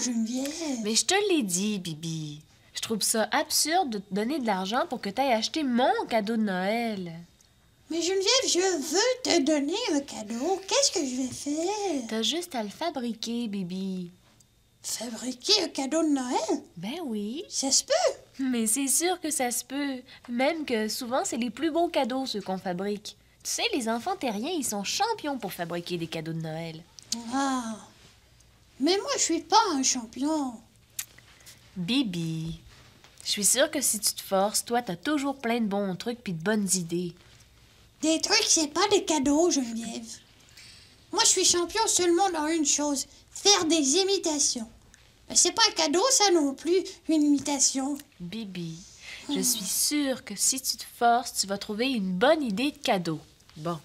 Geneviève. Mais je te l'ai dit, Bibi. Je trouve ça absurde de te donner de l'argent pour que tu ailles acheter mon cadeau de Noël. Mais Geneviève, je veux te donner un cadeau. Qu'est-ce que je vais faire? T'as juste à le fabriquer, Bibi. Fabriquer un cadeau de Noël? Ben oui. Ça se peut. Mais c'est sûr que ça se peut. Même que souvent, c'est les plus beaux cadeaux, ceux qu'on fabrique. Tu sais, les enfants terriens, ils sont champions pour fabriquer des cadeaux de Noël. Ah. Mais moi, je suis pas un champion. Bibi, je suis sûre que si tu te forces, toi, t'as toujours plein de bons trucs puis de bonnes idées. Des trucs, c'est pas des cadeaux, Geneviève. Moi, je suis champion seulement dans une chose, faire des imitations. Mais c'est pas un cadeau, ça non plus, une imitation. Bibi, je suis sûre que si tu te forces, tu vas trouver une bonne idée de cadeau. Bon.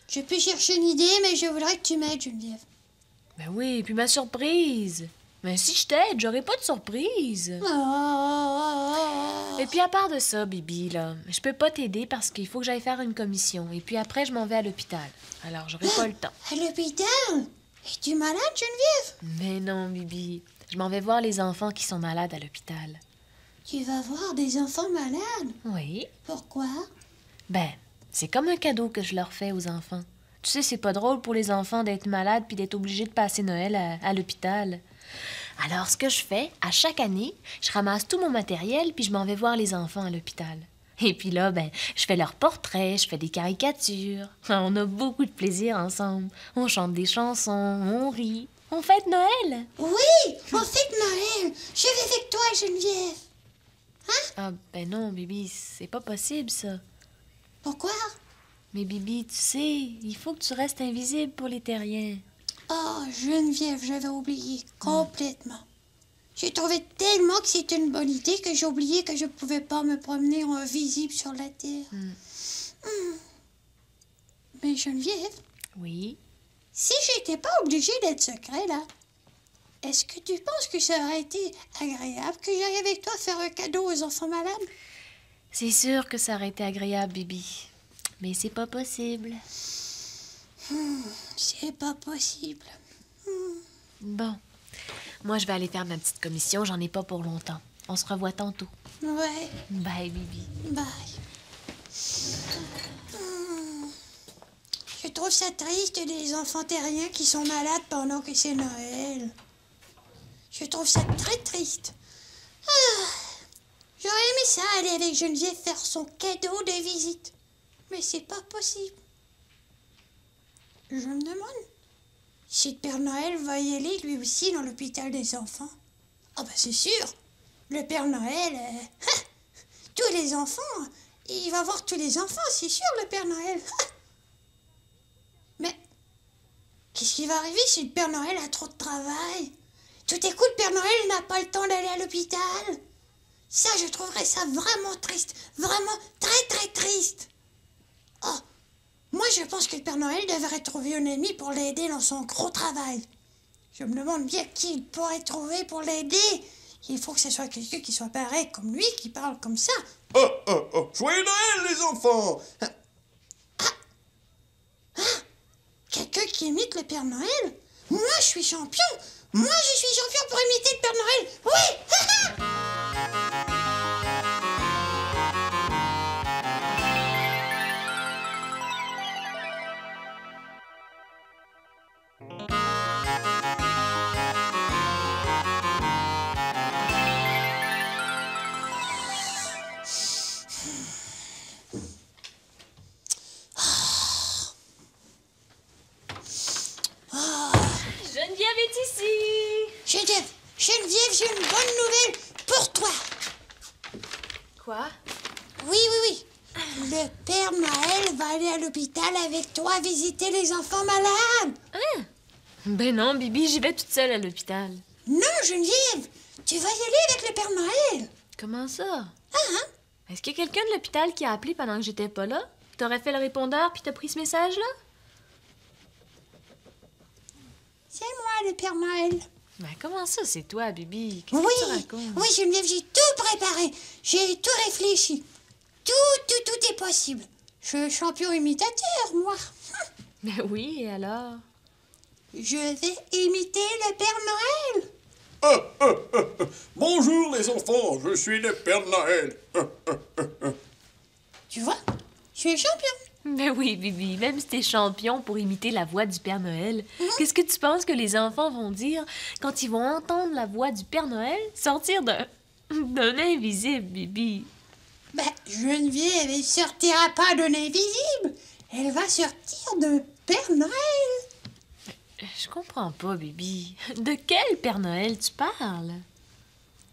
Je peux chercher une idée, mais je voudrais que tu m'aides, Geneviève. Ben oui, puis ma surprise. Mais si je t'aide, j'aurai pas de surprise. Et puis à part de ça, Bibi, là, je peux pas t'aider parce qu'il faut que j'aille faire une commission. Et puis après, je m'en vais à l'hôpital. Alors, j'aurai pas le temps. À l'hôpital? Es-tu malade, Geneviève? Mais non, Bibi. Je m'en vais voir les enfants qui sont malades à l'hôpital. Tu vas voir des enfants malades? Oui. Pourquoi? Ben, c'est comme un cadeau que je leur fais aux enfants. Tu sais, c'est pas drôle pour les enfants d'être malades puis d'être obligés de passer Noël à l'hôpital. Alors, ce que je fais, à chaque année, je ramasse tout mon matériel puis je m'en vais voir les enfants à l'hôpital. Et puis là, ben, je fais leurs portraits, je fais des caricatures. On a beaucoup de plaisir ensemble. On chante des chansons, on rit. On fête Noël. Oui, on fête Noël. Je vais avec toi, Geneviève. Ah, ben non, Bibi, c'est pas possible, ça. Pourquoi? Mais Bibi, tu sais, il faut que tu restes invisible pour les terriens. Oh, Geneviève, j'avais oublié complètement. J'ai trouvé tellement que c'était une bonne idée que j'ai oublié que je pouvais pas me promener en invisible sur la Terre. Mais Geneviève, Oui. si j'étais pas obligée d'être secret, là, est-ce que tu penses que ça aurait été agréable que j'aille avec toi faire un cadeau aux enfants malades? C'est sûr que ça aurait été agréable, Bibi. Mais c'est pas possible. C'est pas possible. Bon. Moi, je vais aller faire ma petite commission. J'en ai pas pour longtemps. On se revoit tantôt. Ouais, Bye, Bibi. bye. Je trouve ça triste des enfants terriens qui sont malades pendant que c'est Noël. Je trouve ça très triste. J'aurais aimé ça, aller avec Geneviève faire son cadeau de visite. Mais c'est pas possible. Je me demande si le Père Noël va y aller lui aussi dans l'hôpital des enfants. Ah ben c'est sûr. Le Père Noël, tous les enfants, il va voir tous les enfants, c'est sûr, le Père Noël. Mais qu'est-ce qui va arriver si le Père Noël a trop de travail? Tout à coup, le Père Noël n'a pas le temps d'aller à l'hôpital. Ça, je trouverais ça vraiment triste. Vraiment très, très triste. Oh, moi, je pense que le Père Noël devrait trouver un ami pour l'aider dans son gros travail. Je me demande bien qui il pourrait trouver pour l'aider. Il faut que ce soit quelqu'un qui soit pareil comme lui, qui parle comme ça. Oh, oh, oh, joyeux Noël, les enfants! Quelqu'un qui imite le Père Noël? Moi, je suis champion. Moi, je suis champion pour imiter le Père Noël. Oui! Geneviève est ici! Geneviève, j'ai une bonne nouvelle pour toi. Quoi? Oui, oui, oui. Le Père Noël va aller à l'hôpital avec toi visiter les enfants malades. Hein? Ben non, Bibi, j'y vais toute seule à l'hôpital. Non, Geneviève, tu vas y aller avec le Père Noël. Comment ça? Hein? Est-ce qu'il y a quelqu'un de l'hôpital qui a appelé pendant que j'étais pas là? T'aurais fait le répondeur puis t'as pris ce message-là? C'est moi, le Père Noël. Ben comment ça, c'est toi, Bibi? Qu'est-ce Oui, que tu racontes? oui, Geneviève, j'ai tout préparé. J'ai tout réfléchi. Tout est possible. Je suis champion imitateur, moi. Ben oui, et alors? Je vais imiter le Père Noël. Bonjour les enfants, je suis le Père Noël. Tu vois, je suis champion. Ben oui, Bibi, même si t'es champion pour imiter la voix du Père Noël, qu'est-ce que tu penses que les enfants vont dire quand ils vont entendre la voix du Père Noël sortir d'un invisible, Bibi? Ben, Geneviève, elle sortira pas d'un invisible. Elle va sortir de Père Noël. Je comprends pas, Bibi. De quel Père Noël tu parles?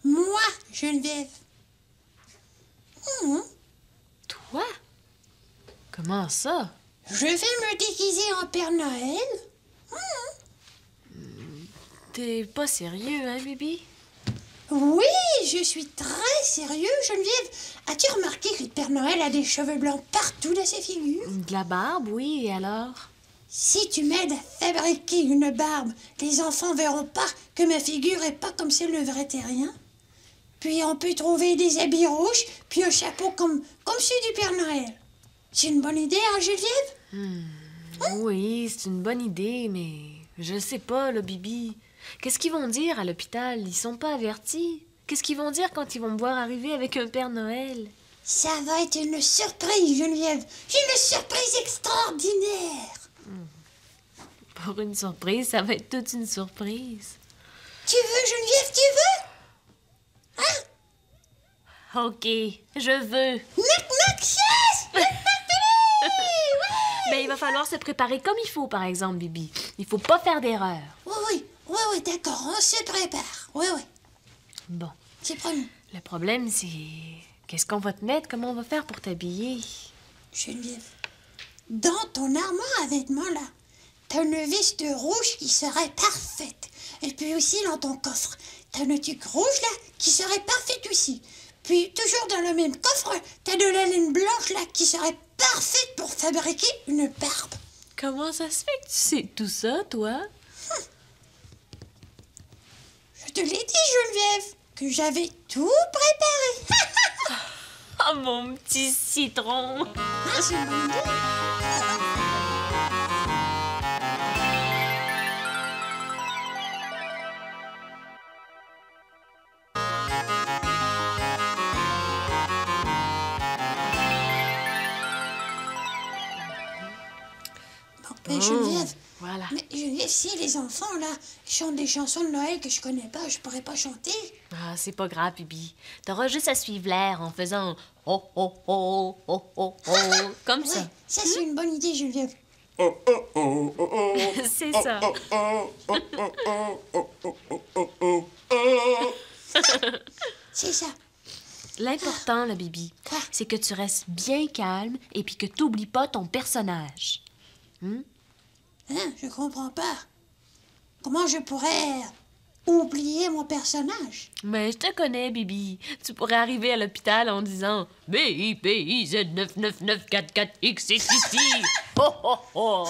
Moi, Geneviève. Toi? Comment ça? Je vais me déguiser en Père Noël. T'es pas sérieux, hein, Bibi? Oui, je suis très sérieux, Geneviève. As-tu remarqué que le Père Noël a des cheveux blancs partout dans ses figures? De la barbe, oui, et alors? Si tu m'aides à fabriquer une barbe, les enfants verront pas que ma figure est pas comme celle d'un vrai terrien. Puis on peut trouver des habits rouges, puis un chapeau comme celui du Père Noël. C'est une bonne idée, hein, Geneviève? Oui, c'est une bonne idée, mais je sais pas, là, Bibi. Qu'est-ce qu'ils vont dire à l'hôpital? Ils sont pas avertis. Qu'est-ce qu'ils vont dire quand ils vont me voir arriver avec un Père Noël? Ça va être une surprise, Geneviève. Une surprise extraordinaire. Pour une surprise, ça va être toute une surprise. Tu veux, Geneviève, tu veux? Hein? OK, je veux. Knock, knock, yes! Mais il va falloir se préparer comme il faut, par exemple, Bibi. Il faut pas faire d'erreur. Oui, d'accord, on se prépare. Oui. Bon, C'est promis. le problème, c'est... Qu'est-ce qu'on va te mettre? Comment on va faire pour t'habiller? Geneviève, dans ton armoire à vêtements, là, t'as une veste rouge qui serait parfaite. Et puis aussi dans ton coffre, t'as une tuque rouge, là, qui serait parfaite aussi. Puis, toujours dans le même coffre, t'as de la laine blanche, là, qui serait parfaite pour fabriquer une barbe. Comment ça se fait que tu sais tout ça, toi? Je te l'ai dit, Geneviève, que j'avais tout préparé. Oh, mon petit citron! Ah, c'est une bonne idée. Mais Geneviève, Voilà. mais Geneviève, si les enfants, là, chantent des chansons de Noël que je connais pas, je pourrais pas chanter. Ah, c'est pas grave, Bibi. T'auras juste à suivre l'air en faisant oh, oh, oh, oh, oh, oh, comme Ouais, ça. ça c'est une bonne idée, Geneviève. C'est ça. C'est ça. L'important, là, Bibi, Quoi? c'est que tu restes bien calme et puis que t'oublies pas ton personnage. Hein, je comprends pas. Comment je pourrais oublier mon personnage? Mais je te connais, Bibi. Tu pourrais arriver à l'hôpital en disant BIPIZ99944X c'est ici. Oh, oh, oh.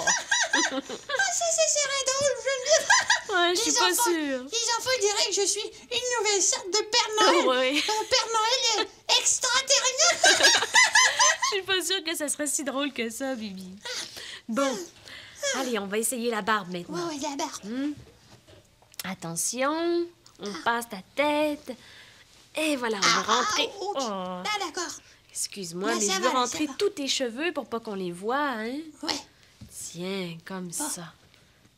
Ah, ça serait drôle, Geneviève. Ouais, je suis pas sûre. Les enfants diraient que je suis une nouvelle sorte de Père Noël. Oui. Un Père Noël extraterrestre. Je suis pas sûre que ça serait si drôle que ça, Bibi. Bon, allez, on va essayer la barbe maintenant. Ouais, la barbe. Attention, on passe ta tête. Et voilà, on va rentrer. ouch. Oh, Ah, d'accord. excuse-moi, Ouais, mais ça je va, veux rentrer ça va. tous tes cheveux pour pas qu'on les voie, hein? Ouais. Tiens, comme ça.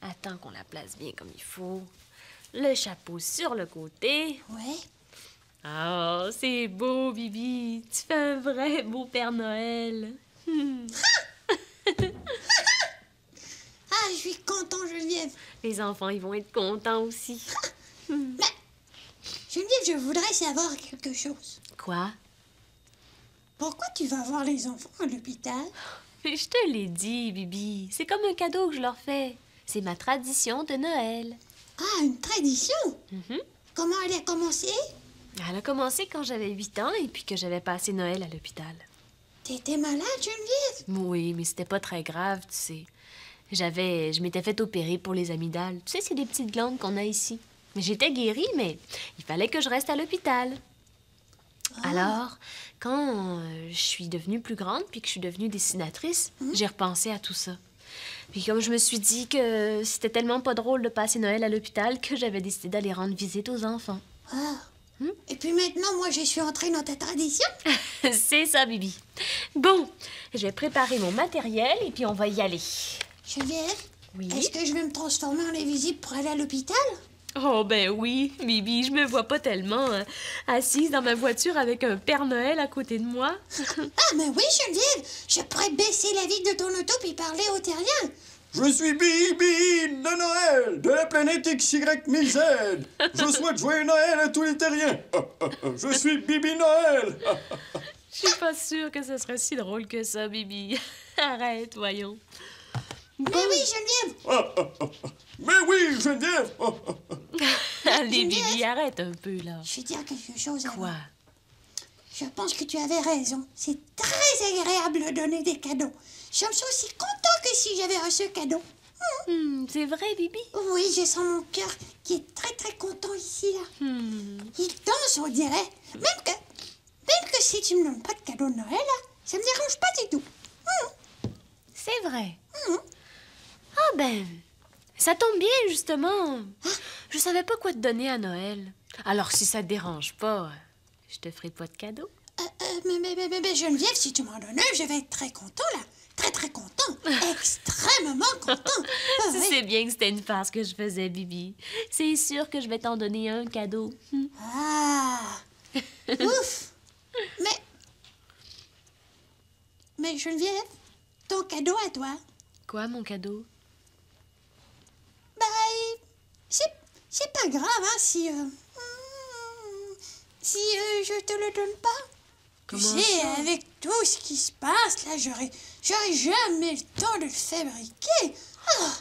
Attends qu'on la place bien comme il faut. Le chapeau sur le côté. Ouais. Oh, c'est beau, Bibi. Tu fais un vrai beau Père Noël. Ah, je suis content, Geneviève. Les enfants, ils vont être contents aussi. Mais, Geneviève, je voudrais savoir quelque chose. Quoi? Pourquoi tu vas voir les enfants à l'hôpital? Mais je te l'ai dit, Bibi. C'est comme un cadeau que je leur fais. C'est ma tradition de Noël. Ah, une tradition. Comment elle a commencé? Elle a commencé quand j'avais 8 ans et puis que j'avais passé Noël à l'hôpital. T'étais malade, Geneviève? Oui, mais c'était pas très grave, tu sais. Je m'étais fait opérer pour les amygdales. Tu sais, c'est des petites glandes qu'on a ici. Mais j'étais guérie, mais il fallait que je reste à l'hôpital. Alors, quand je suis devenue plus grande puis que je suis devenue dessinatrice, j'ai repensé à tout ça. Puis comme je me suis dit que c'était tellement pas drôle de passer Noël à l'hôpital que j'avais décidé d'aller rendre visite aux enfants. Ah. Et puis maintenant, moi, je suis entrée dans ta tradition. C'est ça, Bibi. Bon, je vais préparer mon matériel et puis on va y aller. Geneviève, Oui? est-ce que je vais me transformer en invisible pour aller à l'hôpital? Oh ben oui, Bibi, je me vois pas tellement assise dans ma voiture avec un Père Noël à côté de moi. Ah, mais oui, Geneviève, je pourrais baisser la vitre de ton auto puis parler au terrien. Je suis Bibi de Noël, de la planète XY1000Z. Je souhaite joyeux Noël à tous les terriens. Je suis Bibi Noël. Je suis pas sûre que ce serait si drôle que ça, Bibi. Arrête, voyons. Mais oui, Geneviève. Mais oui, Geneviève. Allez, Bibi, arrête un peu, là. Je vais dire quelque chose à Quoi? moi. Je pense que tu avais raison. C'est très agréable de donner des cadeaux. Je me sens aussi content que si j'avais reçu un cadeau. C'est vrai, Bibi? Oui, je sens mon cœur qui est très très content ici, là. Il danse, on dirait. Même que si tu me donnes pas de cadeau de Noël, là, ça me dérange pas du tout. C'est vrai. Ah ben, ça tombe bien, justement. Je savais pas quoi te donner à Noël. Alors, si ça te dérange pas, je te ferai pas de cadeau. Mais Geneviève, si tu m'en donnes un, je vais être très content, là. Très très content. Extrêmement content. Ah, Tu oui. sais bien que c'était une farce que je faisais, Bibi. C'est sûr que je vais t'en donner un cadeau. Ah. Ouf. Mais Geneviève, ton cadeau à toi, Quoi, mon cadeau? bah, c'est pas grave, hein, si je te le donne pas. Comment Tu sais, ça? avec tout ce qui se passe, là, j'aurais jamais le temps de le fabriquer. Ah,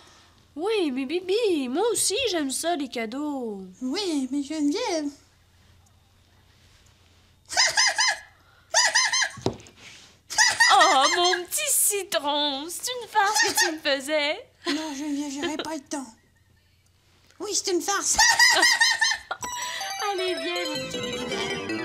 Oui, mais Bibi, moi aussi, j'aime ça, les cadeaux. oui, mais Geneviève... Oh, mon petit citron, c'est une farce que tu me faisais. Non, Geneviève, j'aurais pas le temps. Oui, c'est une farce. Allez, viens, mon petit Bibi.